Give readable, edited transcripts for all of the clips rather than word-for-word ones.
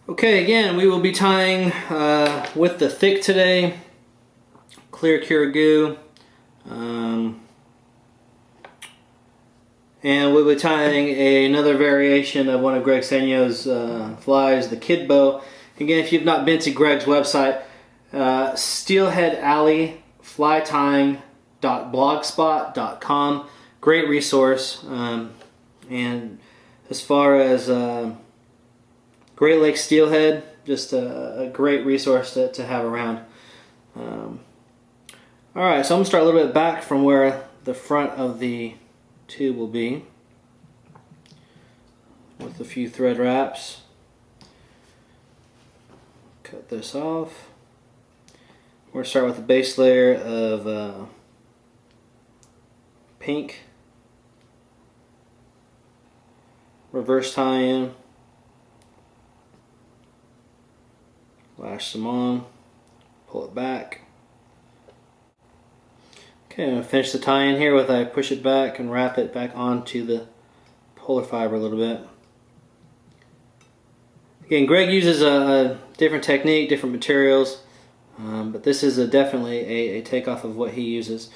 Okay, again, we will be tying with the thick today, clear cure goo, and we'll be tying another variation of one of Greg Senio's flies, the Kid Bow. Again, if you've not been to Greg's website, Steelhead Alley flytying.blogspot.com, great resource. And as far as Great Lakes steelhead, just a great resource to have around. Alright, so I'm going to start a little bit back from where the front of the tube will be with a few thread wraps. Cut this off. We're going to start with the base layer of pink. Reverse tie-in. Lash some on. Pull it back. Okay, I'm going to finish the tie-in here with I push it back and wrap it back onto the polar fiber a little bit. Again, Greg uses a different technique, different materials, but this is definitely a takeoff of what he uses.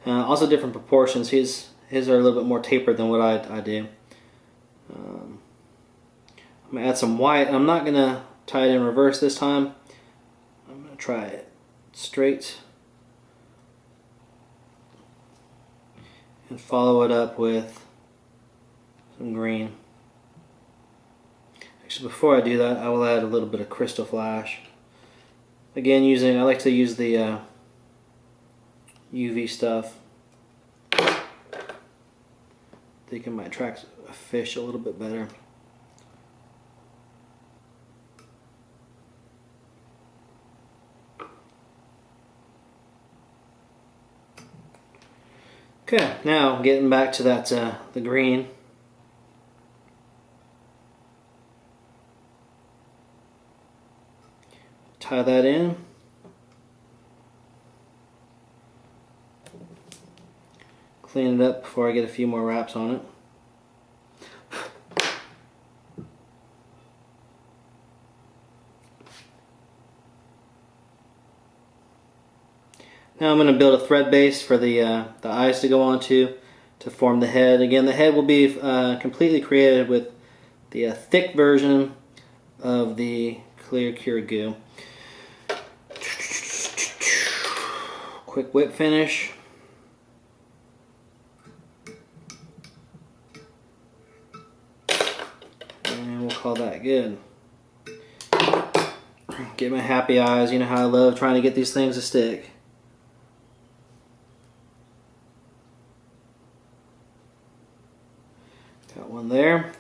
Also different proportions. His are a little bit more tapered than what I do. I'm going to add some white. I'm not going to tie it in reverse this time. I'm going to try it straight and follow it up with some green. Actually, before I do that, I will add a little bit of Crystal Flash. Again, I like to use the UV stuff. I think it might attract a fish a little bit better. Okay, now getting back to that the green. Tie that in. Clean it up before I get a few more wraps on it. Now I'm going to build a thread base for the eyes to go onto to form the head. Again, the head will be completely created with the thick version of the clear cure goo. Quick whip finish. And we'll call that good. Get my happy eyes. You know how I love trying to get these things to stick. Got one there.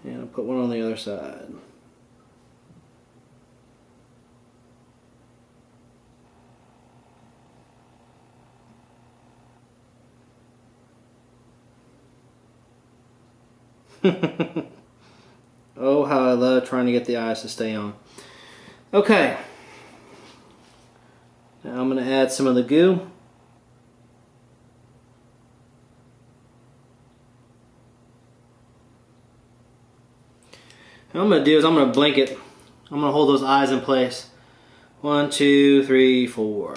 And I'll put one on the other side. Oh, how I love trying to get the eyes to stay on. Okay. Now I'm going to add some of the goo. What I'm going to do is I'm going to blanket. I'm going to hold those eyes in place. 1, 2, 3, 4.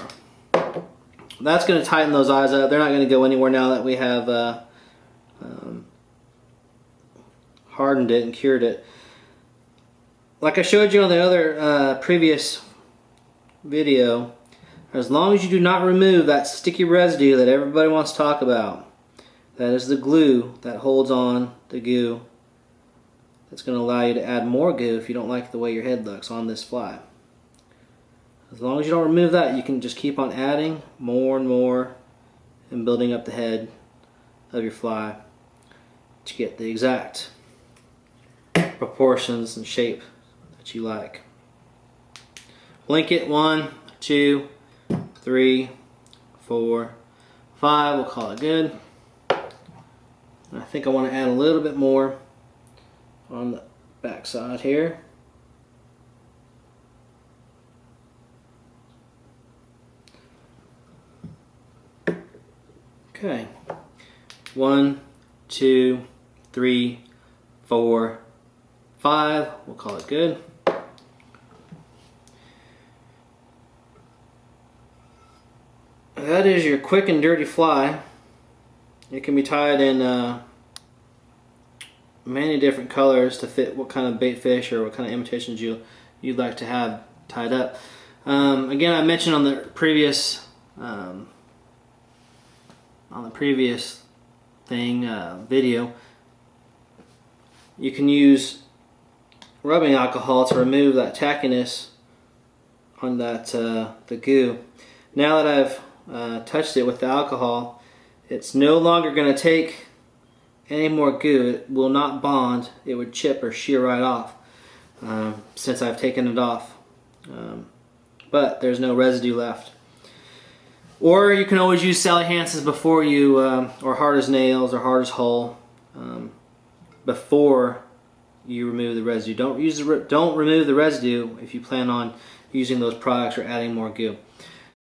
That's going to tighten those eyes up. They're not going to go anywhere now that we have hardened it and cured it. Like I showed you on the other previous video, as long as you do not remove that sticky residue that everybody wants to talk about, that is the glue that holds on the goo. That's going to allow you to add more goo if you don't like the way your head looks on this fly. As long as you don't remove that, you can just keep on adding more and more and building up the head of your fly to get the exact proportions and shape that you like. Blanket 1, 2, 3, 4, 5. We'll call it good. And I think I want to add a little bit more on the back side here. Okay. 1, 2, 3, 4, 5. We'll call it good. That is your quick and dirty fly. It can be tied in many different colors to fit what kind of bait fish or what kind of imitations you'd like to have tied up. Again, I mentioned on the previous video, you can use rubbing alcohol to remove that tackiness on that the goo. Now that I've touched it with the alcohol, it's no longer going to take any more goo. It will not bond. It would chip or shear right off since I've taken it off. But there's no residue left. Or you can always use Sally Hansen's before you, or Hard as Nails or Hard as Hull, before you remove the residue. Don't remove the residue if you plan on using those products or adding more goo.